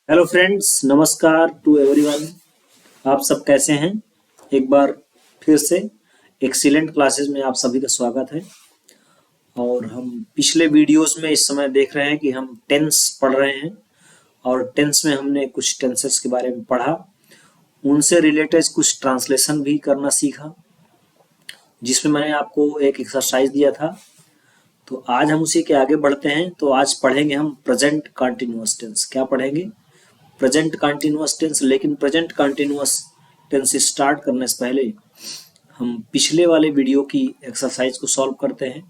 Hello friends, नमस्कार to everyone. आप सब कैसे हैं? एक बार फिर से एक्सीलेंट क्लासेस में आप सभी का स्वागत है। और हम पिछले वीडियोस में इस समय देख रहे हैं कि हम टेंस पढ़ रहे हैं और टेंस में हमने कुछ टेंसेस के बारे में पढ़ा, उनसे रिलेटेड कुछ ट्रांसलेशन भी करना सीखा, जिसमें मैंने आपको एक एक्सरसाइज दिया था। तो आज हम उसी के आगे बढ़ते हैं। तो आज पढ़ेंगे हम प्रेजेंट कंटिन्यूअस टेंस। क्या पढ़ेंगे? Present continuous tense. लेकिन प्रेजेंट कंटिन्यूअस टेंस स्टार्ट करने से पहले हम पिछले वाले वीडियो की एक्सरसाइज को सॉल्व करते हैं।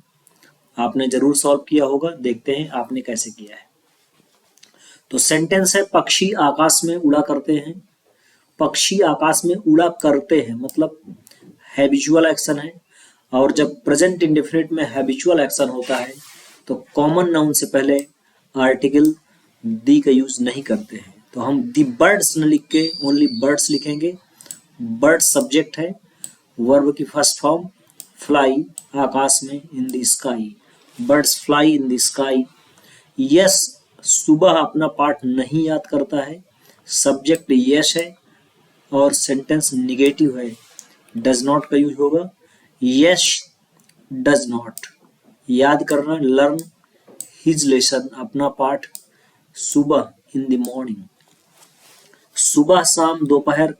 आपने जरूर सॉल्व किया होगा, देखते हैं आपने कैसे किया है। तो सेंटेंस है, पक्षी आकाश में उड़ा करते हैं। पक्षी आकाश में उड़ा करते हैं मतलब हैबिचुअल एक्शन है। और जब प्रेजेंट इंडेफिनिट में हैबिचुअल एक्शन होता है तो कॉमन नाउन से पहले आर्टिकल दी का यूज नहीं करते हैं। तो हम दी बर्ड्स न लिख के ओनली बर्ड्स लिखेंगे। बर्ड सब्जेक्ट है, वर्ब की फर्स्ट फॉर्म फ्लाई, आकाश में, in the sky. Birds fly in the sky. Yes, सुबह अपना पाठ नहीं याद करता है। सब्जेक्ट यश है और सेंटेंस निगेटिव है, डज नॉट का यूज होगा। यश डज नॉट याद करना, लर्न हिज लेसन, अपना पाठ, सुबह इन द मॉर्निंग। सुबह, शाम, दोपहर,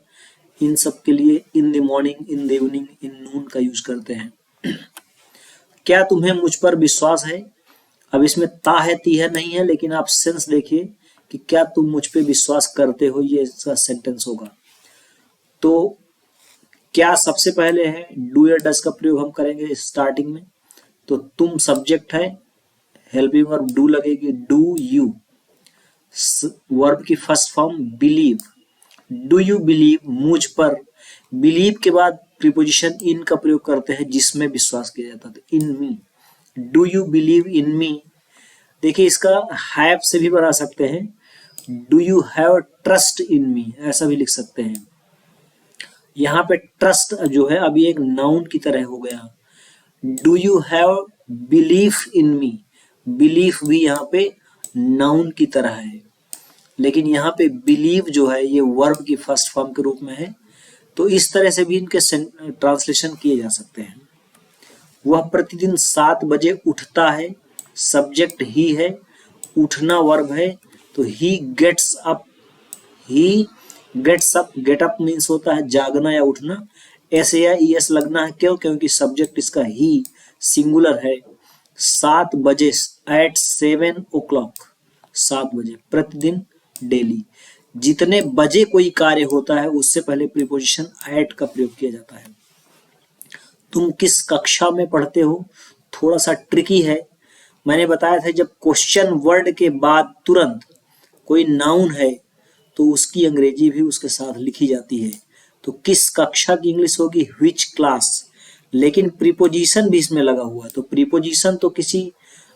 इन सब के लिए in the morning, in the evening, in noon का यूज करते हैं। क्या तुम्हें मुझ पर विश्वास है? अब इसमें ता है ती है नहीं है, लेकिन आप सेंस देखिए कि क्या तुम मुझ पे विश्वास करते हो, ये इसका सेंटेंस होगा। तो क्या सबसे पहले है, डू या डज का प्रयोग हम करेंगे स्टार्टिंग में। तो तुम सब्जेक्ट है, हेल्पिंग वर्ब डू लगेगी, डू यू। वर्ब की first form believe, do you believe मुझ पर। बिलीव के बाद प्रीपोजिशन इन का प्रयोग करते हैं जिसमें विश्वास किया जाता है, तो in me. Do you believe in me. देखिए, इसका हैव से भी बना सकते हैं, do you have trust in me, ऐसा भी लिख सकते हैं। यहाँ पे ट्रस्ट जो है अभी एक नाउन की तरह हो गया। Do you have belief in me, belief भी यहाँ पे नाउन की तरह है, लेकिन यहाँ पे बिलीव जो है ये वर्ब की फर्स्ट फॉर्म के रूप में है। तो इस तरह से भी इनके ट्रांसलेशन किए जा सकते हैं। वह प्रतिदिन 7 बजे उठता है, सब्जेक्ट ही है, उठना वर्ब है, तो he gets up. He gets up, get up means होता है जागना या उठना। एस या ई एस लगना है, क्यों? क्योंकि सब्जेक्ट इसका ही सिंगुलर है। 7 बजे, एट 7 o'clock, 7 बजे, प्रतिदिन, डेली। जितने बजे कोई कार्य होता है उससे पहले प्रीपोजिशन एट का प्रयोग किया जाता है। तुम किस कक्षा में पढ़ते हो? थोड़ा सा ट्रिकी है। मैंने बताया था जब क्वेश्चन वर्ड के बाद तुरंत कोई नाउन है तो उसकी अंग्रेजी भी उसके साथ लिखी जाती है। तो किस कक्षा की इंग्लिश होगी? Which class. लेकिन प्रीपोजिशन भी इसमें लगा हुआ है, तो प्रीपोजिशन तो किसी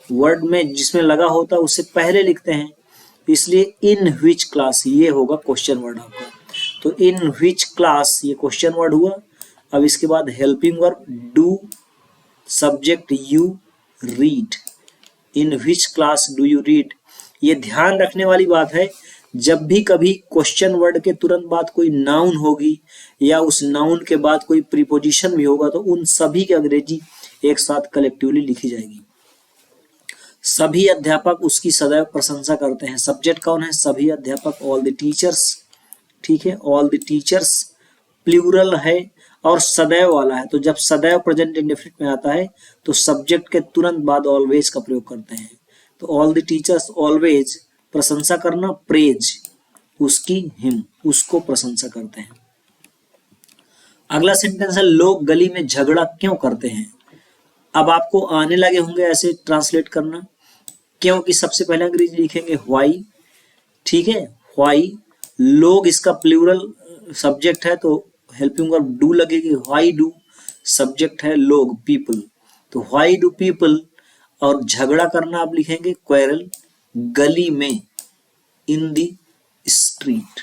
वर्ड में जिसमें लगा होता है उससे पहले लिखते हैं, इसलिए इन व्हिच क्लास ये होगा क्वेश्चन वर्ड आपका। तो इन व्हिच क्लास ये क्वेश्चन वर्ड हुआ। अब इसके बाद helping verb do, subject you, read. In which class do you read. ये ध्यान रखने वाली बात है, जब भी कभी क्वेश्चन वर्ड के तुरंत बाद कोई नाउन होगी या उस नाउन के बाद कोई प्रीपोजिशन भी होगा तो उन सभी की अंग्रेजी एक साथ कलेक्टिवली लिखी जाएगी। सभी अध्यापक उसकी सदैव प्रशंसा करते हैं। सब्जेक्ट कौन है? सभी अध्यापक, ऑल द टीचर्स। ठीक है, ऑल द टीचर्स प्लूरल है और सदैव वाला है, तो जब सदैव प्रेजेंट इंडेफिनिट में आता है तो सब्जेक्ट के तुरंत बाद ऑलवेज का प्रयोग करते हैं। तो ऑल द टीचर्स ऑलवेज, प्रशंसा करना, प्रेज, उसकी, हिम, उसको प्रशंसा करते हैं। अगला सेंटेंस है, लोग गली में झगड़ा क्यों करते हैं? अब आपको आने लगे होंगे ऐसे ट्रांसलेट करना, क्योंकि सबसे पहले अंग्रेजी लिखेंगे व्हाई। ठीक है, व्हाई। लोग इसका प्लूरल सब्जेक्ट है तो हेल्पिंग वर्ब डू लगेगी, व्हाई डू, सब्जेक्ट है लोग, पीपल, तो व्हाई डू पीपल। और झगड़ा करना आप लिखेंगे क्वेरल, गली में, इन द स्ट्रीट।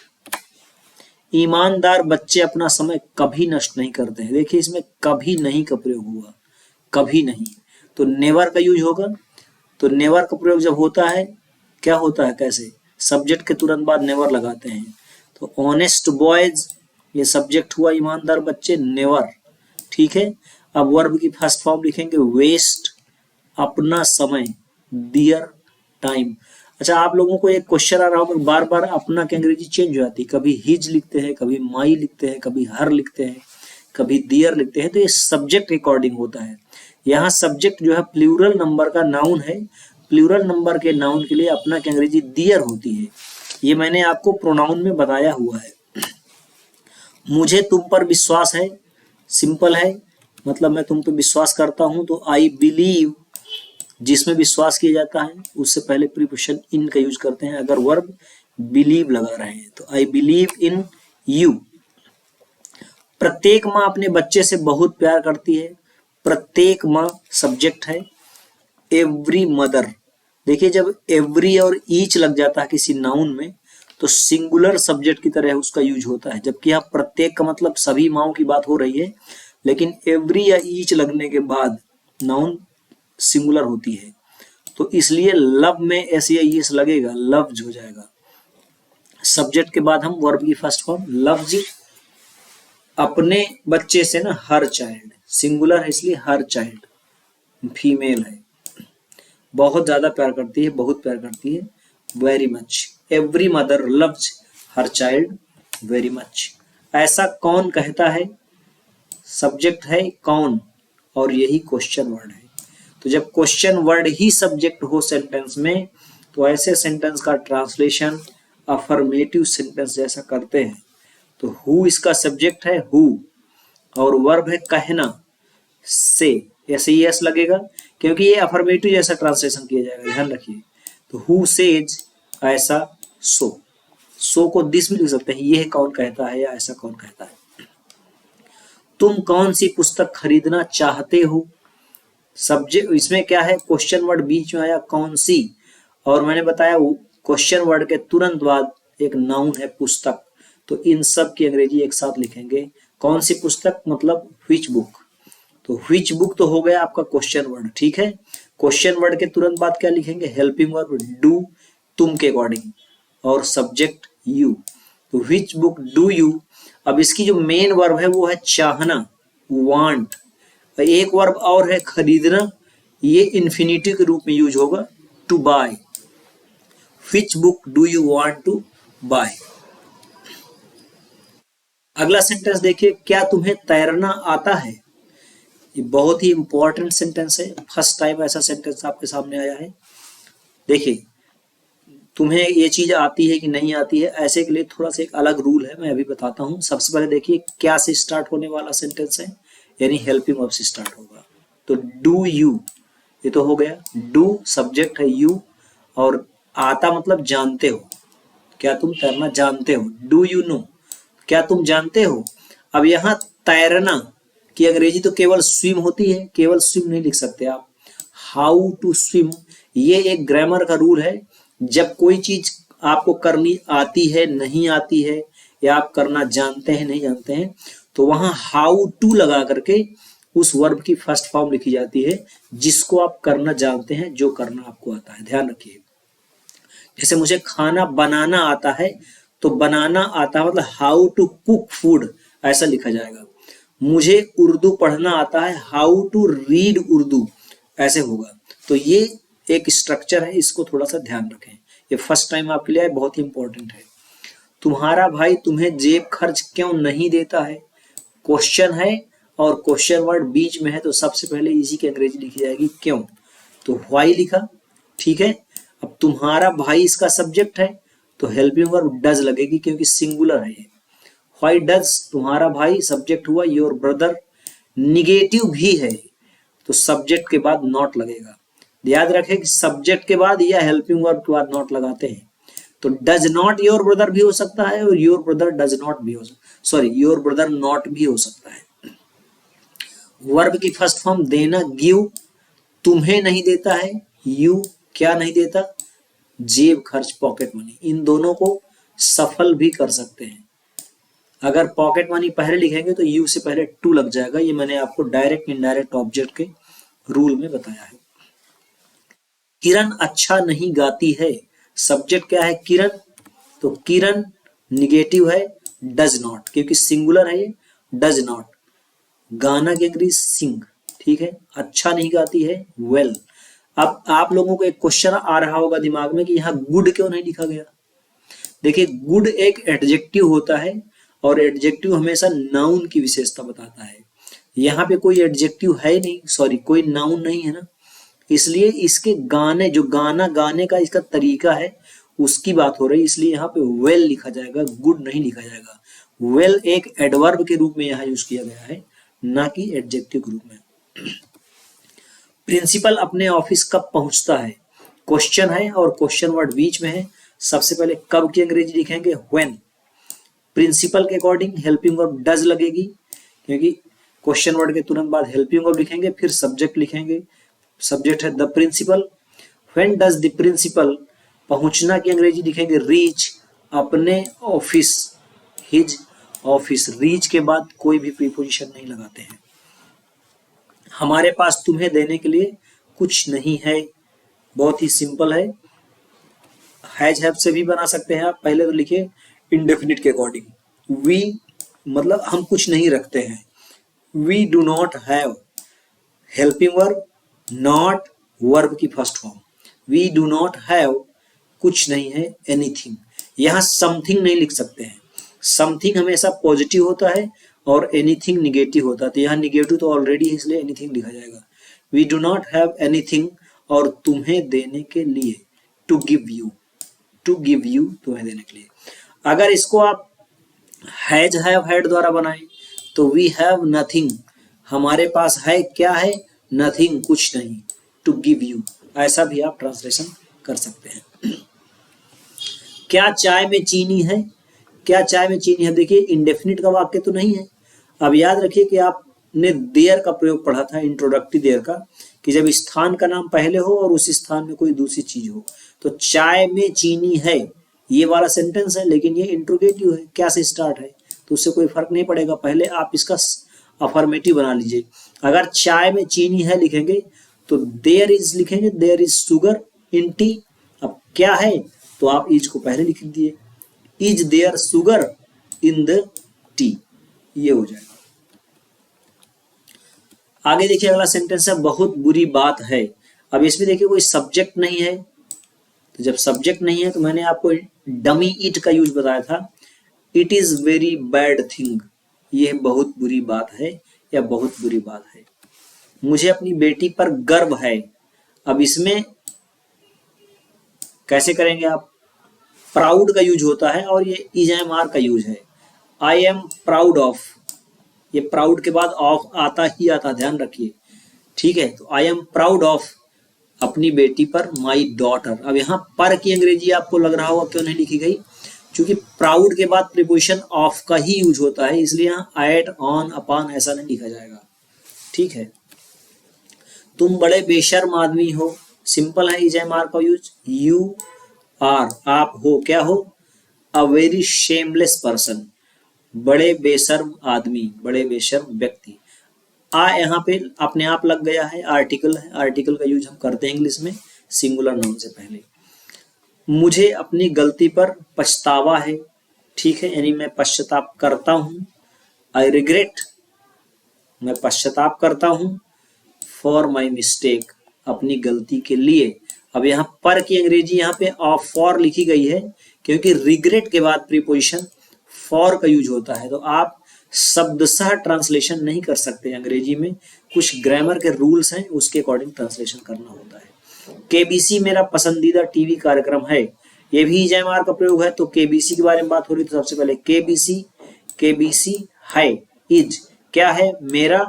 ईमानदार बच्चे अपना समय कभी नष्ट नहीं करते हैं। देखिए इसमें कभी नहीं का प्रयोग हुआ, कभी नहीं, तो नेवर का यूज होगा। तो नेवर का प्रयोग जब होता है क्या होता है, कैसे? सब्जेक्ट के तुरंत बाद नेवर लगाते हैं। तो ऑनेस्ट बॉयज ये सब्जेक्ट हुआ, ईमानदार बच्चे, नेवर। ठीक है, अब वर्ब की फर्स्ट फॉर्म लिखेंगे वेस्ट, अपना समय, डियर टाइम। अच्छा, आप लोगों को एक क्वेश्चन आ रहा होगा, बार बार अपना की अंग्रेजी चेंज हो जाती है, कभी हिज लिखते हैं, कभी माई लिखते हैं, कभी हर लिखते हैं, कभी डियर लिखते हैं। तो ये सब्जेक्ट अकॉर्डिंग होता है। यहाँ सब्जेक्ट जो है प्लूरल नंबर का नाउन है, प्लूरल नंबर के नाउन के लिए अपना की अंग्रेजी डियर होती है। ये मैंने आपको प्रोनाउन में बताया हुआ है। मुझे तुम पर विश्वास है, सिंपल है, मतलब मैं तुम पे विश्वास करता हूं। तो आई बिलीव, जिसमें विश्वास किया जाता है उससे पहले प्रीपोजिशन इन का यूज करते हैं अगर वर्ब बिलीव लगा रहे हैं। तो आई बिलीव इन यू। प्रत्येक माँ अपने बच्चे से बहुत प्यार करती है, प्रत्येक माँ सब्जेक्ट है। एवरी मदर, देखिए जब एवरी और ईच लग जाता है किसी नाउन में तो सिंगुलर सब्जेक्ट की तरह उसका यूज होता है, जबकि यहाँ प्रत्येक का मतलब सभी माओं की बात हो रही है, लेकिन एवरी या ईच लगने के बाद नाउन सिंगुलर होती है। तो इसलिए लव में एस या ईएस लगेगा, लव्स हो जाएगा। सब्जेक्ट के बाद हम वर्ब की फर्स्ट फॉर्म लव्स, अपने बच्चे से ना, हर चाइल्ड, सिंगुलर है इसलिए हर चाइल्ड, फीमेल है, बहुत ज्यादा प्यार करती है, बहुत प्यार करती है, very much. Every mother loves her child very much. ऐसा कौन कहता है, सब्जेक्ट है कौन और यही क्वेश्चन वर्ड है। तो जब क्वेश्चन वर्ड ही सब्जेक्ट हो सेंटेंस में तो ऐसे सेंटेंस का ट्रांसलेशन अफर्मेटिव सेंटेंस जैसा करते हैं। तो हु इसका सब्जेक्ट है, हु, और वर्ब है कहना, से, ऐसे ही एस लगेगा क्योंकि ये अफर्मेटिव जैसा ट्रांसलेशन किया जाएगा, ध्यान रखिए। तो हु सेज, ऐसा, सो को दिस भी लिख सकते हैं, यह कौन कहता है या ऐसा कौन कहता है। तुम कौन सी पुस्तक खरीदना चाहते हो, सब्जेक्ट, इसमें क्या है, क्वेश्चन वर्ड बीच में आया कौन सी, और मैंने बताया क्वेश्चन वर्ड के तुरंत बाद एक नाउन है पुस्तक। तो इन सब की अंग्रेजी एक साथ लिखेंगे, कौन सी पुस्तक मतलब व्हिच बुक। तो व्हिच बुक तो हो गया आपका क्वेश्चन वर्ड, ठीक है। क्वेश्चन वर्ड के तुरंत बाद क्या लिखेंगे, हेल्पिंग वर्ब डू, तुम के अकॉर्डिंग, और सब्जेक्ट यू। तो व्हिच बुक डू यू। अब इसकी जो मेन वर्ब है वो है चाहना, वांट। एक वर्ब और है खरीदना, ये इन्फिनिटिव के रूप में यूज होगा, to buy. Which book do you want to buy. अगला सेंटेंस देखिए, क्या तुम्हें तैरना आता है। ये बहुत ही इंपॉर्टेंट सेंटेंस है, फर्स्ट टाइम ऐसा सेंटेंस आपके सामने आया है। देखिए, तुम्हें ये चीज आती है कि नहीं आती है, ऐसे के लिए थोड़ा सा एक अलग रूल है, मैं अभी बताता हूं। सबसे पहले देखिए क्या से स्टार्ट होने वाला सेंटेंस है, यानी हेल्पिंग वर्ब से स्टार्ट होगा। तो डू यू, ये तो हो गया, डू सब्जेक्ट है, यू, और आता मतलब जानते हो, क्या तुम तैरना जानते हो, डू यू नो, क्या तुम जानते हो। अब यहाँ तैरना की अंग्रेजी तो केवल स्विम होती है, केवल स्विम नहीं लिख सकते आप, हाउ टू स्विम। ये एक ग्रामर का रूल है, जब कोई चीज आपको करनी आती है, नहीं आती है, या आप करना जानते हैं, नहीं जानते हैं, तो वहां हाउ टू लगा करके उस वर्ब की फर्स्ट फॉर्म लिखी जाती है जिसको आप करना जानते हैं, जो करना आपको आता है। ध्यान रखिए, जैसे मुझे खाना बनाना आता है, तो बनाना आता है मतलब हाउ टू कुक फूड, ऐसा लिखा जाएगा। मुझे उर्दू पढ़ना आता है, हाउ टू रीड उर्दू, ऐसे होगा। तो ये एक स्ट्रक्चर है, इसको थोड़ा सा ध्यान रखें, ये फर्स्ट टाइम आपके लिए बहुत ही इंपॉर्टेंट है। तुम्हारा भाई तुम्हें जेब खर्च क्यों नहीं देता है, क्वेश्चन है और क्वेश्चन वर्ड बीच में है, तो सबसे पहले इसी की अंग्रेजी लिखी जाएगी क्यों। तो व्हाई लिखा, ठीक है। अब तुम्हारा भाई इसका सब्जेक्ट है, तो हेल्पिंग वर्ब डज लगेगी क्योंकि सिंगुलर है ये। व्हाई डज, तुम्हारा भाई, सब्जेक्ट हुआ, योर ब्रदर निगेटिव भी है, तो सब्जेक्ट के बाद नॉट लगेगा। याद रखें कि सब्जेक्ट के बाद या हेल्पिंग वर्ब के बाद नॉट लगाते हैं। तो डज नॉट योर ब्रदर भी हो सकता है और योर ब्रदर डज नॉट भी हो सकता है, सॉरी योर ब्रदर नॉट भी हो सकता है। वर्ब की फर्स्ट फॉर्म देना, गिव, तुम्हें नहीं देता है, यू, क्या नहीं देता, जेब खर्च, पॉकेट मनी। इन दोनों को सफल भी कर सकते हैं। अगर पॉकेट मनी पहले लिखेंगे तो यू से पहले टू लग जाएगा, ये मैंने आपको डायरेक्ट इनडायरेक्ट ऑब्जेक्ट के रूल में बताया है। किरण अच्छा नहीं गाती है, सब्जेक्ट क्या है, किरण, तो किरण निगेटिव है, डज नॉट, क्योंकि सिंगुलर है ये, डज नॉट। गाना की अंग्रेजी सिंग, ठीक है। अच्छा नहीं गाती है, वेल। अब आप लोगों को एक क्वेश्चन आ रहा होगा दिमाग में कि यहाँ गुड क्यों नहीं लिखा गया। देखिए, गुड एक एडजेक्टिव होता है और एडजेक्टिव हमेशा नाउन की विशेषता बताता है। यहाँ पे कोई एडजेक्टिव है नहीं, सॉरी कोई नाउन नहीं है ना, इसलिए इसके गाने, जो गाना गाने का इसका तरीका है उसकी बात हो रही है, इसलिए यहाँ पे वेल लिखा जाएगा, गुड नहीं लिखा जाएगा। वेल एक एडवर्ब के रूप में यहाँ यूज किया गया है, ना कि एडजेक्टिव के रूप में। प्रिंसिपल अपने ऑफिस कब पहुंचता है, क्वेश्चन है और क्वेश्चन वर्ड बीच में है। सबसे पहले कब की अंग्रेजी लिखेंगे, व्हेन। प्रिंसिपल के अकॉर्डिंग हेल्पिंग वर्ब डज लगेगी, क्योंकि क्वेश्चन वर्ड के तुरंत बाद हेल्पिंग वर्ब लिखेंगे, फिर सब्जेक्ट लिखेंगे। सब्जेक्ट है the principal. When does the principal, पहुंचना की अंग्रेजी लिखेंगे रीच, अपने ऑफिस, हिज ऑफिस। रीच के बाद कोई भी प्रीपोजिशन नहीं लगाते हैं। हमारे पास तुम्हें देने के लिए कुछ नहीं है, बहुत ही सिंपल है, हैज हैव से भी बना सकते हैं आप। पहले तो लिखिए इंडेफिनिट के अकॉर्डिंग, वी मतलब हम कुछ नहीं रखते हैं, we do not have, helping verb not, verb की first form, we do not have, कुछ नहीं है, एनीथिंग। यहाँ समथिंग नहीं लिख सकते हैं, समथिंग हमेशा पॉजिटिव होता है और एनीथिंग निगेटिव होता है, तो यहाँ निगेटिव तो ऑलरेडी है इसलिए एनीथिंग लिखा जाएगा। We do not have anything, और तुम्हें देने के लिए, to give you, to give you तुम्हें देने के लिए। अगर इसको आप हैज हैव हैड द्वारा बनाएं तो वी हैव नथिंग, हमारे पास है क्या है, नथिंग, कुछ नहीं, टू गिव यू, ऐसा भी आप ट्रांसलेशन कर सकते हैं। क्या चाय में चीनी है, क्या चाय में चीनी है, देखिए इंडेफिनिट का वाक्य तो नहीं है। अब याद रखिए कि आपने देयर का प्रयोग पढ़ा था, इंट्रोडक्टरी देयर का, कि जब स्थान का नाम पहले हो और उस स्थान में कोई दूसरी चीज हो, तो चाय में चीनी है ये वाला सेंटेंस है, लेकिन ये इंट्रोगेटिव है, क्या से स्टार्ट है, तो उससे कोई फर्क नहीं पड़ेगा। पहले आप इसका अफर्मेटिव बना लीजिए। अगर चाय में चीनी है लिखेंगे तो देयर इज लिखेंगे, there is sugar in tea. अब क्या है तो आप इज को पहले लिख दिए, is there sugar in the tea, ये हो जाएगा। आगे देखिए अगला सेंटेंस है, बहुत बुरी बात है। अब इसमें देखिए कोई सब्जेक्ट नहीं है, तो जब सब्जेक्ट नहीं है तो मैंने आपको डमी इट का यूज बताया था, it is very bad thing, ये बहुत बुरी बात है या बहुत बुरी बात है। मुझे अपनी बेटी पर गर्व है। अब इसमें कैसे करेंगे आप, प्राउड का यूज होता है और ये इज एम आर का यूज है। आई एम प्राउड ऑफ, ये प्राउड के बाद ऑफ आता ही आता, ध्यान रखिए, ठीक है। तो आई एम प्राउड ऑफ, अपनी बेटी पर, माई डॉटर। अब यहाँ पर की अंग्रेजी आपको लग रहा होगा क्यों नहीं लिखी गई, क्योंकि प्राउड के बाद प्रीपोजिशन ऑफ का ही यूज होता है, इसलिए यहाँ एट, ऑन, अपॉन ऐसा नहीं लिखा जाएगा, ठीक है। तुम बड़े बेशर्म आदमी हो, सिंपल है, इज एम आर का यूज। यू आर, आप हो, क्या हो, अ वेरी शेमलेस पर्सन, बड़े बेशर्म आदमी, बड़े बेशर्म व्यक्ति। आ यहाँ पे अपने आप लग गया है, आर्टिकल है, आर्टिकल का यूज हम करते हैं इंग्लिश में सिंगुलर नाउन से पहले। मुझे अपनी गलती पर पछतावा है, ठीक है, यानी मैं पश्चाताप करता हूँ। आई रिग्रेट, मैं पश्चाताप करता हूँ। फॉर माई मिस्टेक, अपनी गलती के लिए। अब यहाँ पर की अंग्रेजी यहाँ पे ऑफ फॉर लिखी गई है, क्योंकि रिग्रेट के बाद प्रीपोजिशन फॉर का यूज होता है, तो आप शब्दशः ट्रांसलेशन नहीं कर सकते अंग्रेजी में, कुछ ग्रामर के रूल्स हैं, उसके अकॉर्डिंग ट्रांसलेशन करना होता है। केबीसी मेरा पसंदीदा टीवी कार्यक्रम है, ये भी इज एम आर का प्रयोग है। तो केबीसी के बारे में बात हो रही है, तो सबसे पहले केबीसी, केबीसी है, इज क्या है, मेरा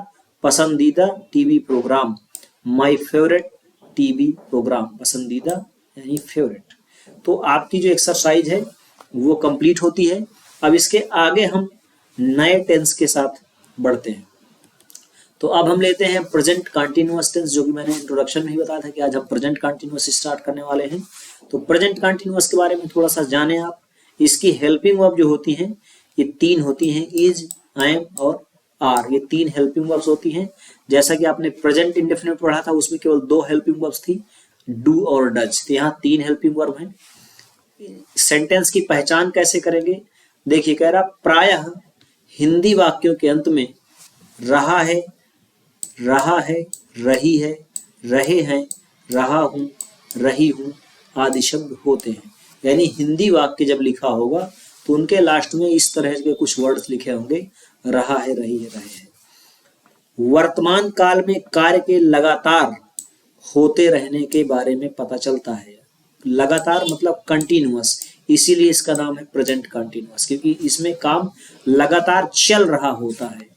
पसंदीदा TV programme, my favourite TV programme, पसंदीदा यानी फेवरेट। तो आपकी जो एक्सरसाइज है वो कंप्लीट होती है। अब इसके आगे हम नए टेंस के साथ बढ़ते हैं। तो अब हम लेते हैं प्रेजेंट कंटीन्यूअस टेंस, जो कि मैंने इंट्रोडक्शन में ही बताया था कि आज हम प्रेजेंट कंटीन्यूअस स्टार्ट करने वाले हैं। तो प्रेजेंट कंटीन्यूअस के बारे में थोड़ा सा जाने आप। इसकी हेल्पिंग वर्ब जो होती हैं ये तीन होती हैं, इज, आई एम और आर, ये तीन हेल्पिंग वर्ब्स होती हैं। जैसा कि आपने प्रेजेंट इंडेफिनिट पढ़ा था, उसमें केवल दो हेल्पिंग वर्ब्स थी, डू और डज, तो यहाँ तीन हेल्पिंग वर्ब हैं। सेंटेंस की पहचान कैसे करेंगे? देखिए कह रहा प्रायः हिंदी वाक्यों के अंत में रहा है, रही है, रहे हैं, रहा हूं, रही हूं आदि शब्द होते हैं। यानी हिंदी वाक्य जब लिखा होगा तो उनके लास्ट में इस तरह के कुछ वर्ड्स लिखे होंगे, रहा है, रही है, रहे हैं। वर्तमान काल में कार्य के लगातार होते रहने के बारे में पता चलता है। लगातार मतलब कंटिन्यूअस, इसीलिए इसका नाम है प्रेजेंट कंटिन्यूअस, क्योंकि इसमें काम लगातार चल रहा होता है।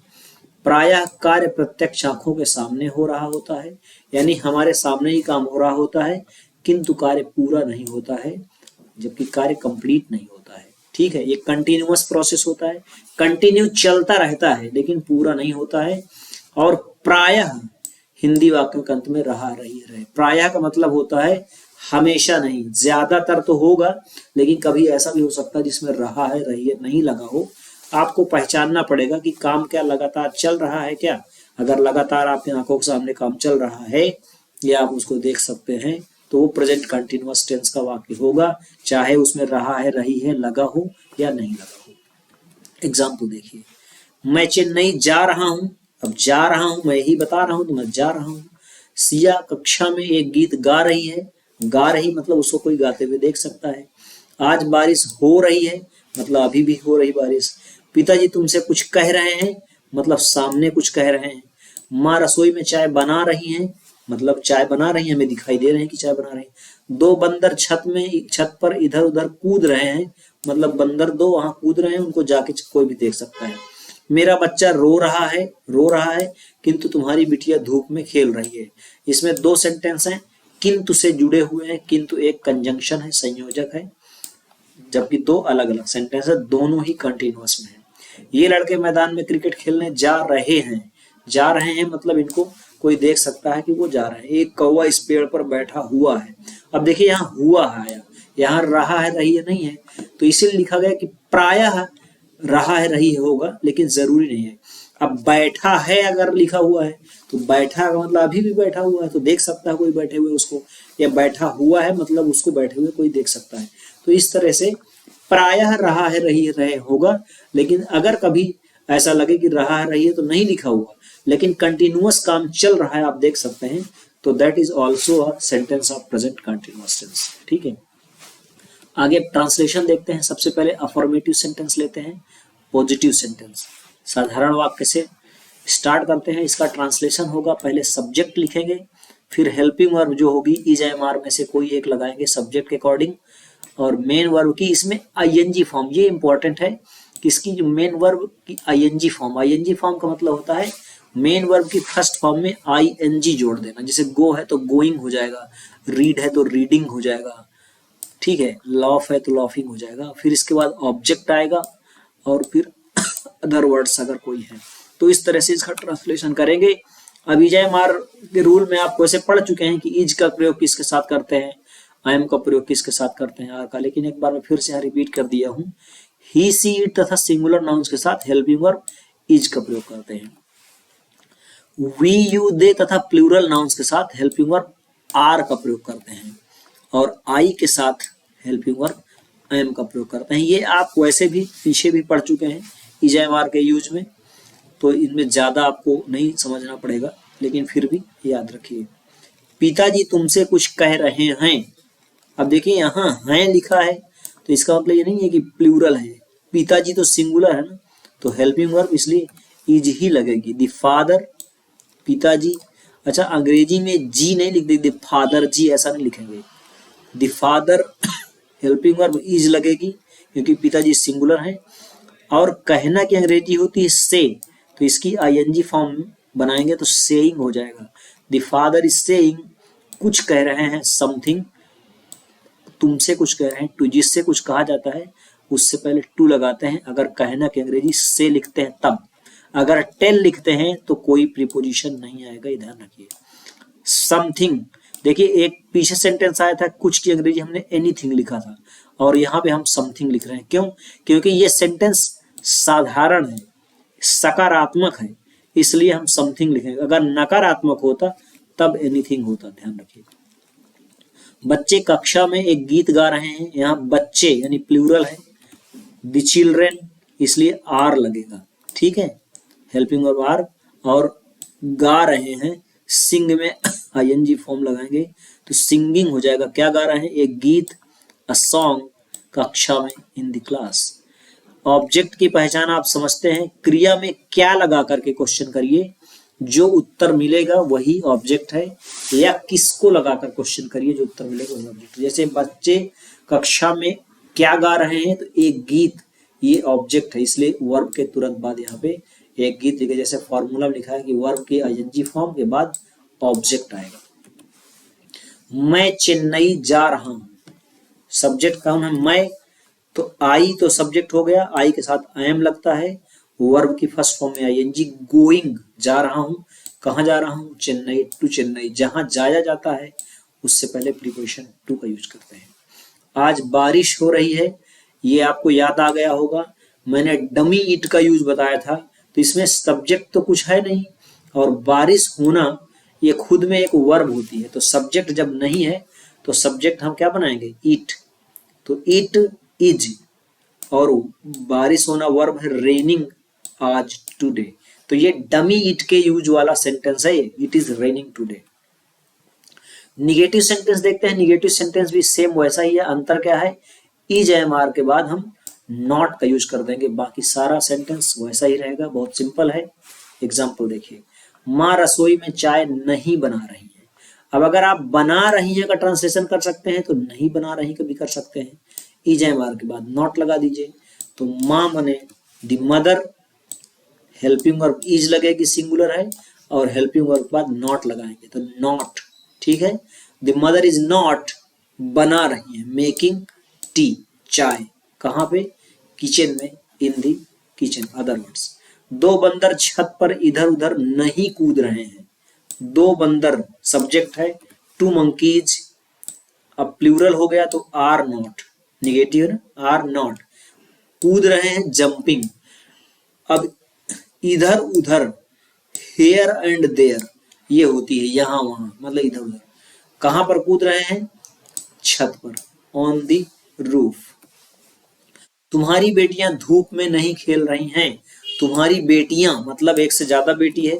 प्रायः कार्य प्रत्यक्ष आंखों के सामने हो रहा होता है, यानी हमारे सामने ही काम हो रहा होता है, किंतु कार्य पूरा नहीं होता है, जबकि कार्य कंप्लीट नहीं होता है। ठीक है, ये कंटिन्यूअस प्रोसेस होता है, कंटिन्यू चलता रहता है लेकिन पूरा नहीं होता है। और प्रायः हिंदी वाक्यों के अंत में रहा, रही, रहे। प्रायः का मतलब होता है हमेशा नहीं, ज्यादातर तो होगा, लेकिन कभी ऐसा भी हो सकता है जिसमें रहा है, रही है नहीं लगा हो। आपको पहचानना पड़ेगा कि काम क्या लगातार चल रहा है क्या। अगर लगातार आपकी आंखों के सामने काम चल रहा है या आप उसको देख सकते हैं तो वो प्रेजेंट कंटिन्यूअस टेंस का वाक्य होगा, चाहे उसमें रहा है, रही है लगा हो या नहीं लगा हो। एग्जाम्पल देखिए, मैं चेन्नई जा रहा हूं। अब जा रहा हूं मैं ही बता रहा हूं तो मैं जा रहा हूं। सिया कक्षा में एक गीत गा रही है। गा रही मतलब उसको कोई गाते हुए देख सकता है। आज बारिश हो रही है मतलब अभी भी हो रही बारिश। पिताजी तुमसे कुछ कह रहे हैं मतलब सामने कुछ कह रहे हैं। माँ रसोई में चाय बना रही हैं मतलब चाय बना रही हैं, हमें दिखाई दे रहे हैं कि चाय बना रही हैं। दो बंदर छत पर इधर उधर कूद रहे हैं मतलब बंदर दो वहां कूद रहे हैं, उनको जाके कोई भी देख सकता है। मेरा बच्चा रो रहा है किंतु तुम्हारी बिटिया धूप में खेल रही है। इसमें दो सेंटेंस हैं, किंतु से जुड़े हुए हैं, किंतु एक कंजंक्शन है, संयोजक है, जबकि दो अलग अलग सेंटेंस है, दोनों ही कंटिन्यूअस में है। ये लड़के मैदान में क्रिकेट खेलने जा रहे हैं मतलब इनको कोई देख सकता है कि वो जा रहे हैं। एक कौवा इस पेड़ पर बैठा हुआ है। अब देखिए यहाँ हुआ है, यहाँ रहा है, रही है नहीं है, तो इसीलिए लिखा गया कि प्रायः रहा है, रही है होगा, लेकिन जरूरी नहीं है। अब बैठा है अगर लिखा हुआ है तो बैठा का मतलब अभी भी बैठा हुआ है तो देख सकता है कोई बैठे हुए उसको, या बैठा हुआ है मतलब उसको बैठे हुए कोई देख सकता है। तो इस तरह से प्रायः रहा है, रही है, रहे होगा, लेकिन अगर कभी ऐसा लगे कि रहा है, रही है तो नहीं लिखा हुआ, लेकिन कंटिन्यूअस काम चल रहा है आप देख सकते हैं, तो that is also a sentence of present continuous tense. ठीक है, आगे ट्रांसलेशन देखते हैं। सबसे पहले अफर्मेटिव सेंटेंस लेते हैं, पॉजिटिव सेंटेंस। साधारण वाक्य से स्टार्ट करते हैं। इसका ट्रांसलेशन होगा, पहले सब्जेक्ट लिखेंगे, फिर हेल्पिंग वर्ब जो होगी इज एम आर में से कोई एक लगाएंगे सब्जेक्ट के अकॉर्डिंग, और मेन वर्ब की इसमें आईएनजी फॉर्म, ये इंपॉर्टेंट है कि इसकी जो मेन वर्ब की आईएनजी फॉर्म का मतलब होता है मेन वर्ब की फर्स्ट फॉर्म में आईएनजी जोड़ देना। जैसे गो है तो गोइंग हो जाएगा, रीड है तो रीडिंग हो जाएगा, ठीक है, लॉफ है तो लॉफिंग हो जाएगा, फिर इसके बाद ऑब्जेक्ट आएगा और फिर अदर वर्ड्स अगर कोई है, तो इस तरह से इसका ट्रांसलेशन करेंगे। अब इज एम आर के रूल में आपको ऐसे पढ़ चुके हैं कि इज का प्रयोग किसके साथ करते हैं, आई एम का प्रयोग किसके साथ करते हैं, आर का, लेकिन एक बार मैं फिर से रिपीट कर दिया हूं, ही सी इट तथा सिंगुलर नाउन्स के साथ हेल्पिंग वर्ब इज का प्रयोग करते हैं। वी यू दे तथा प्लूरल नाउन्स के साथ हेल्पिंग वर्ब आर का प्रयोग करते हैं, और आई के साथ हेल्पिंग वर्ब एम का प्रयोग करते हैं। ये आप वैसे भी पीछे भी पढ़ चुके हैं इज एम आर के यूज में, तो इनमें ज्यादा आपको नहीं समझना पड़ेगा, लेकिन फिर भी याद रखिए। पिताजी तुमसे कुछ कह रहे हैं। अब देखिए यहाँ हैं लिखा है तो इसका मतलब ये नहीं है कि प्लूरल है, पिताजी तो सिंगुलर है ना, तो हेल्पिंग वर्ब इसलिए इज ही लगेगी। द फादर, पिताजी। अच्छा, अंग्रेजी में जी नहीं लिख देंगे, फादर जी ऐसा नहीं लिखेंगे, the father helping verb is लगेगी क्योंकि पिताजी सिंगुलर है, और कहना की अंग्रेजी होती है से, तो इसकी आईएनजी फॉर्म बनाएंगे तो सेइंग हो जाएगा। द फादर इज सेइंग, कुछ कह रहे हैं, समथिंग, तुमसे कुछ कह रहे हैं, टू जिससे कुछ कहा जाता है उससे पहले टू लगाते हैं, अगर कहना की अंग्रेजी से लिखते हैं तब। अगर टेल लिखते हैं तो कोई प्रीपोजिशन नहीं आएगा, ध्यान रखिए। समथिंग, देखिए एक पीछे सेंटेंस आया था कुछ की अंग्रेजी हमने एनीथिंग लिखा था, और यहाँ पे हम समथिंग लिख रहे हैं, क्यों? क्योंकि ये सेंटेंस साधारण है, सकारात्मक है, इसलिए हम समथिंग लिखेंगे। अगर नकारात्मक होता तब एनीथिंग होता, ध्यान रखिए। बच्चे कक्षा में एक गीत गा रहे हैं, यहाँ बच्चे यानी प्लूरल है, द चिल्ड्रेन इसलिए आर लगेगा, ठीक है, हेल्पिंग वर्ब आर, और गा रहे हैं सिंग में आईएनजी फॉर्म लगाएंगे तो सिंगिंग हो जाएगा। क्या गा रहे हैं? एक गीत, अ सॉन्ग, कक्षा में, इन द क्लास। ऑब्जेक्ट की पहचान आप समझते हैं, क्रिया में क्या लगा करके क्वेश्चन करिए, जो उत्तर मिलेगा वही ऑब्जेक्ट है, या किसको लगाकर क्वेश्चन करिए जो उत्तर मिलेगा वही ऑब्जेक्ट है। जैसे बच्चे कक्षा में क्या गा रहे हैं तो एक गीत, ये ऑब्जेक्ट है, इसलिए वर्ब के तुरंत बाद यहाँ पे एक गीत लिखे, जैसे फॉर्मूला में लिखा है कि वर्ब के आईएनजी फॉर्म के बाद ऑब्जेक्ट आएगा। मैं चेन्नई जा रहा हूं, सब्जेक्ट कौन है? मैं, तो आई तो सब्जेक्ट हो गया, आई के साथ आई एम लगता है, वर्ब की फर्स्ट फॉर्म में आईएनजी, गोइंग जा रहा हूं, कहां जा रहा हूं? चेन्नई, टू चेन्नई, जहां जाया जाता है उससे पहले प्रीपोजिशन टू का यूज करते हैं। आज बारिश हो रही है, ये आपको याद आ गया होगा, मैंने डमी इट का यूज बताया था, तो इसमें सब्जेक्ट तो कुछ है नहीं, और बारिश होना ये खुद में एक वर्ब होती है, तो सब्जेक्ट जब नहीं है तो सब्जेक्ट हम क्या बनाएंगे? इट, तो इट इज, और बारिश होना वर्ब है, रेनिंग आज, टुडे, तो ये डमी इट के यूज वाला सेंटेंस है, it is raining today. Negative sentence देखते हैं, निगेटिव सेंटेंस भी सेम वैसा ही है, अंतर क्या है? इज एम आर के बाद हम नॉट का यूज कर देंगे, बाकी सारा सेंटेंस वैसा ही रहेगा, बहुत सिंपल है। एग्जाम्पल देखिए, माँ रसोई में चाय नहीं बना रही है। अब अगर आप बना रही हैं का ट्रांसलेशन कर सकते हैं तो नहीं बना रही का भी कर सकते हैं, इज एम आर के बाद नॉट लगा दीजिए, तो माँ बने the mother, helping verb is लगेगी, सिंगुलर है, और हेल्पिंग वर्ब के बाद नॉट लगाएंगे तो नॉट, ठीक है। द मदर इज नॉट बना रही है, मेकिंग टी, चाय, कहाँ पे? किचन में, इन दी किचन। अदर वर्ड्स, दो बंदर छत पर इधर उधर नहीं कूद रहे हैं, दो बंदर सब्जेक्ट है, टू मंकीज, अब प्लूरल हो गया तो आर नॉट, निगेटिव है ना, आर नॉट, कूद रहे हैं, जंपिंग। अब इधर उधर, हेयर एंड देयर, ये होती है यहां वहां, मतलब इधर उधर, कहां पर कूद रहे हैं? छत पर, ऑन दी रूफ। तुम्हारी बेटियां धूप में नहीं खेल रही हैं, तुम्हारी बेटियां मतलब एक से ज्यादा बेटी है,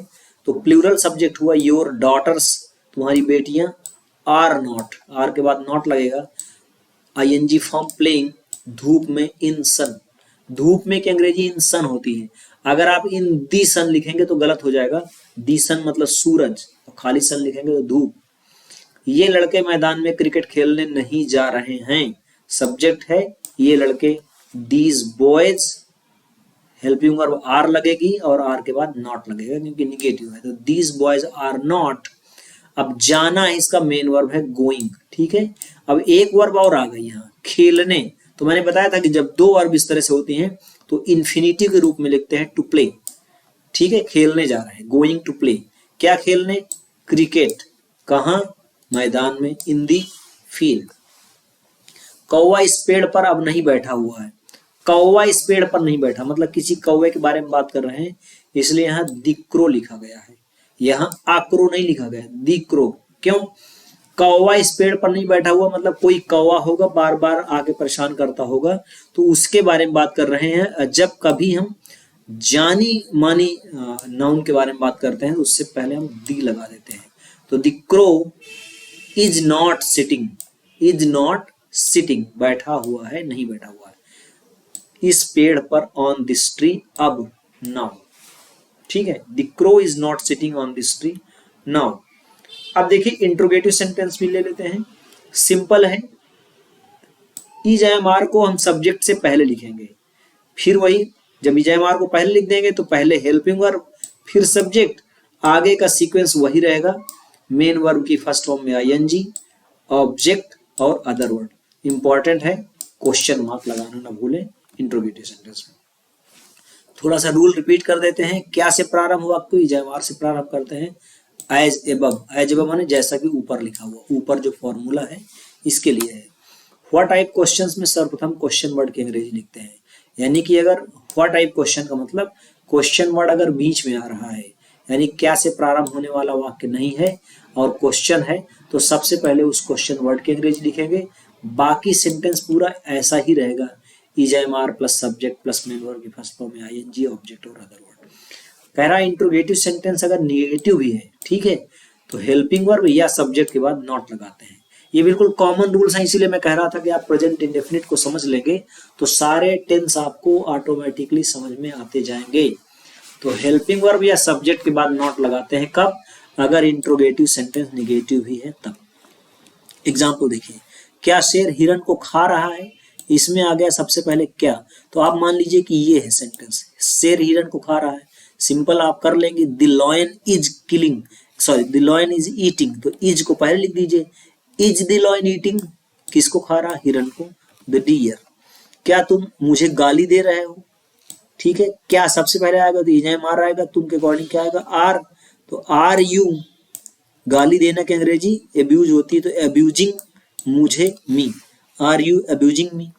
तो प्लूरल सब्जेक्ट हुआ योर डॉटर्स, तुम्हारी बेटियां, आर नॉट, आर के बाद नॉट लगेगा, आईएनजी फॉर्म प्लेइंग, धूप में, इन सन, धूप में की अंग्रेजी इन सन होती है, अगर आप इन दी सन लिखेंगे तो गलत हो जाएगा, दी सन मतलब सूरज, और खाली सन लिखेंगे तो धूप। ये लड़के मैदान में क्रिकेट खेलने नहीं जा रहे हैं, सब्जेक्ट है ये लड़के, these boys, helping verb are लगेगी और आर के बाद नॉट लगेगा क्योंकि निगेटिव है, तो दीज बॉयज आर नॉट। अब जाना इसका मेन वर्ब है, गोइंग, ठीक है। अब एक वर्ब और आ गई यहाँ, खेलने, तो मैंने बताया था कि जब दो वर्ब इस तरह से होती हैं तो इन्फिनिटिव के रूप में लिखते हैं, टू प्ले, ठीक है, खेलने जा रहे हैं, गोइंग टू प्ले, क्या खेलने? क्रिकेट, कहाँ? मैदान में, इन दी फील्ड। कौवा इस पेड़ पर अब नहीं बैठा हुआ है, कौवा इस पेड़ पर नहीं बैठा मतलब किसी कौवे के बारे में बात कर रहे हैं, इसलिए यहाँ दिक्रो लिखा गया है, यहाँ आक्रो नहीं लिखा गया, दिक्रो। क्यों? कौवा इस पेड़ पर नहीं बैठा हुआ मतलब कोई कौवा होगा, बार बार आके परेशान करता होगा, तो उसके बारे में बात कर रहे हैं। जब कभी हम जानी मानी नाउन के बारे में बात करते हैं तो उससे पहले हम दी लगा देते हैं, तो the crow is not sitting, is not sitting, बैठा हुआ है, नहीं बैठा हुआ है इस पेड़ पर, ऑन दिस ट्री, अब, नाउ, ठीक है, the crow is not sitting on this tree now. अब देखिए इंट्रोगेटिव सेंटेंस भी ले लेते हैं, सिंपल है, इज एम आर को हम सब्जेक्ट से पहले लिखेंगे, फिर वही जब इज एम आर को पहले लिख देंगे तो पहले हेल्पिंग वर्ब फिर सब्जेक्ट, आगे का सीक्वेंस वही रहेगा, मेन वर्ब की फर्स्ट फॉर्म में आईएनजी, ऑब्जेक्ट और अदर वर्ड। इंपॉर्टेंट है, क्वेश्चन मार्क लगाना ना भूलें इंट्रोगेटिव सेंटेंस में। थोड़ा सा रूल रिपीट कर देते हैं, क्या से प्रारंभ हुआ? आपको इज एम आर से प्रारंभ करते हैं, एज एबव, एज एबव माने जैसा कि ऊपर लिखा हुआ, ऊपर जो फॉर्मूला है इसके लिए है। व्हाट टाइप क्वेश्चंस में सर्वप्रथम क्वेश्चन वर्ड की अंग्रेजी लिखते हैं, यानी कि अगर व्हाट टाइप क्वेश्चन का मतलब क्वेश्चन वर्ड अगर बीच में आ रहा है, यानी क्या से प्रारंभ होने वाला वाक्य नहीं है और क्वेश्चन है, तो सबसे पहले उस क्वेश्चन वर्ड की अंग्रेजी लिखेंगे, बाकी सेंटेंस पूरा ऐसा ही रहेगा, is am are plus subject plus main verb की फर्स्ट फॉर्म में आईएनजी ऑब्जेक्ट और अदर वर्ड। कह रहा है इंट्रोगेटिव सेंटेंस अगर निगेटिव भी है, ठीक है, तो हेल्पिंग वर्ब या सब्जेक्ट के बाद नॉट लगाते हैं। ये बिल्कुल कॉमन रूल्स है, इसीलिए मैं कह रहा था कि आप प्रेजेंट इंडेफिनिट को समझ लेंगे तो सारे टेंस आपको ऑटोमेटिकली समझ में आते जाएंगे। तो हेल्पिंग वर्ब या सब्जेक्ट के बाद नॉट लगाते हैं कब, अगर इंट्रोगेटिव सेंटेंस निगेटिव भी है तब। एग्जाम्पल देखिए, क्या शेर हिरण को खा रहा है, इसमें आ गया सबसे पहले क्या, तो आप मान लीजिए कि ये है सेंटेंस, शेर हिरण को खा रहा है, सिंपल आप कर लेंगे, the lion is killing, sorry the lion is eating, तो इज को पहले लिख दीजिए, इज द लॉयन ईटिंग, किसको खा रहा, हिरण को, द डियर। क्या तुम मुझे गाली दे रहे हो, ठीक है, क्या सबसे पहले आएगा तो इज एम आर आएगा, तुम के अकॉर्डिंग क्या आएगा, आर, तो आर यू, गाली देना की अंग्रेजी एब्यूज होती है, तो एब्यूजिंग मुझे, मी, आर यू एब्यूजिंग मी।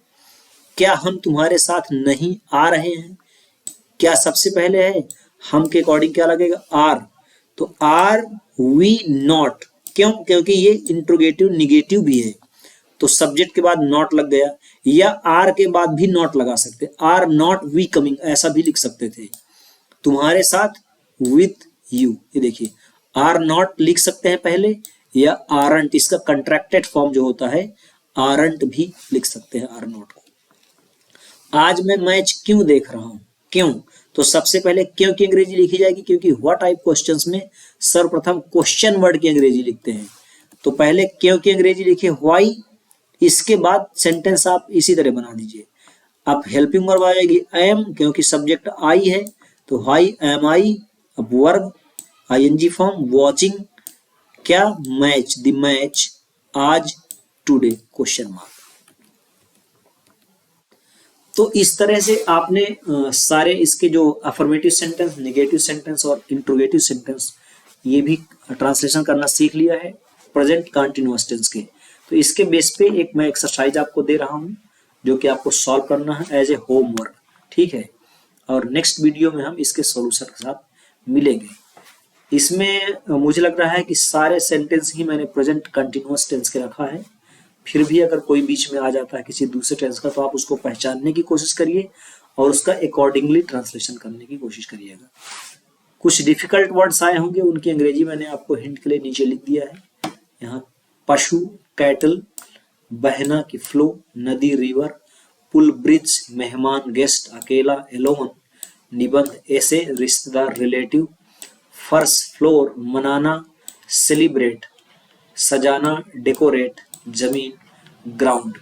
क्या हम तुम्हारे साथ नहीं आ रहे हैं, क्या सबसे पहले है, हम के अकॉर्डिंग क्या लगेगा, आर, तो आर वी नॉट, क्यों, क्योंकि ये इंट्रोगेटिव निगेटिव भी है, तो सब्जेक्ट के बाद नॉट लग गया, या आर के बाद भी नॉट लगा सकते, आर नॉट वी कमिंग ऐसा भी लिख सकते थे, तुम्हारे साथ विथ यू, ये देखिए आर नॉट लिख सकते हैं पहले, या आरंट, इसका कंट्रैक्टेड फॉर्म जो होता है आरंट भी लिख सकते हैं आर नॉट को। आज मैं मैच क्यों देख रहा हूं, क्यों, तो सबसे पहले क्यों की अंग्रेजी लिखी जाएगी, क्योंकि व्हाट टाइप क्वेश्चंस में सर्वप्रथम क्वेश्चन वर्ड की अंग्रेजी लिखते हैं, तो पहले क्यों की अंग्रेजी लिखिए व्हाई, इसके बाद सेंटेंस आप इसी तरह बना दीजिए। अब हेल्पिंग वर्ब आ जाएगी एम, क्योंकि सब्जेक्ट आई है, तो व्हाई एम आई, अब वर्ब आईएनजी फॉर्म, वॉचिंग, क्या, मैच, द मैच, आज, टुडे, क्वेश्चन मार्क। तो इस तरह से आपने सारे इसके जो अफर्मेटिव सेंटेंस, नेगेटिव सेंटेंस और इंट्रोगेटिव सेंटेंस ये भी ट्रांसलेशन करना सीख लिया है प्रेजेंट कंटीन्यूअस टेंस के। तो इसके बेस पे एक मैं एक्सरसाइज आपको दे रहा हूं जो कि आपको सॉल्व करना है एज ए होमवर्क, ठीक है, और नेक्स्ट वीडियो में हम इसके सॉल्यूशन के साथ मिलेंगे। इसमें मुझे लग रहा है कि सारे सेंटेंस ही मैंने प्रेजेंट कंटीन्यूअस टेंस के रखा है, फिर भी अगर कोई बीच में आ जाता है किसी दूसरे टेंस का तो आप उसको पहचानने की कोशिश करिए और उसका अकॉर्डिंगली ट्रांसलेशन करने की कोशिश करिएगा। कुछ डिफिकल्ट वर्ड्स आए होंगे, उनकी अंग्रेजी मैंने आपको हिंट के लिए नीचे लिख दिया है। यहाँ पशु कैटल, बहना की फ्लो, नदी रिवर, पुल ब्रिज, मेहमान गेस्ट, अकेला एलोन, निबंध ऐसे, रिश्तेदार रिलेटिव, फर्श फ्लोर, मनाना सेलिब्रेट, सजाना डेकोरेट, जमीन ग्राउंड।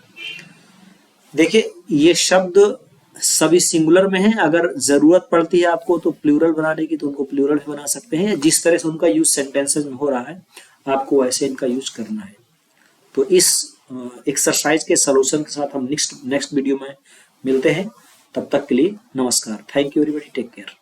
देखिए ये शब्द सभी सिंगुलर में है, अगर जरूरत पड़ती है आपको तो प्लूरल बनाने की तो उनको प्लूरल भी बना सकते हैं, जिस तरह से उनका यूज सेंटेंसेस में हो रहा है आपको वैसे इनका यूज करना है। तो इस एक्सरसाइज के सॉल्यूशन के साथ हम नेक्स्ट वीडियो में मिलते हैं, तब तक के लिए नमस्कार, thank you everybody, take care.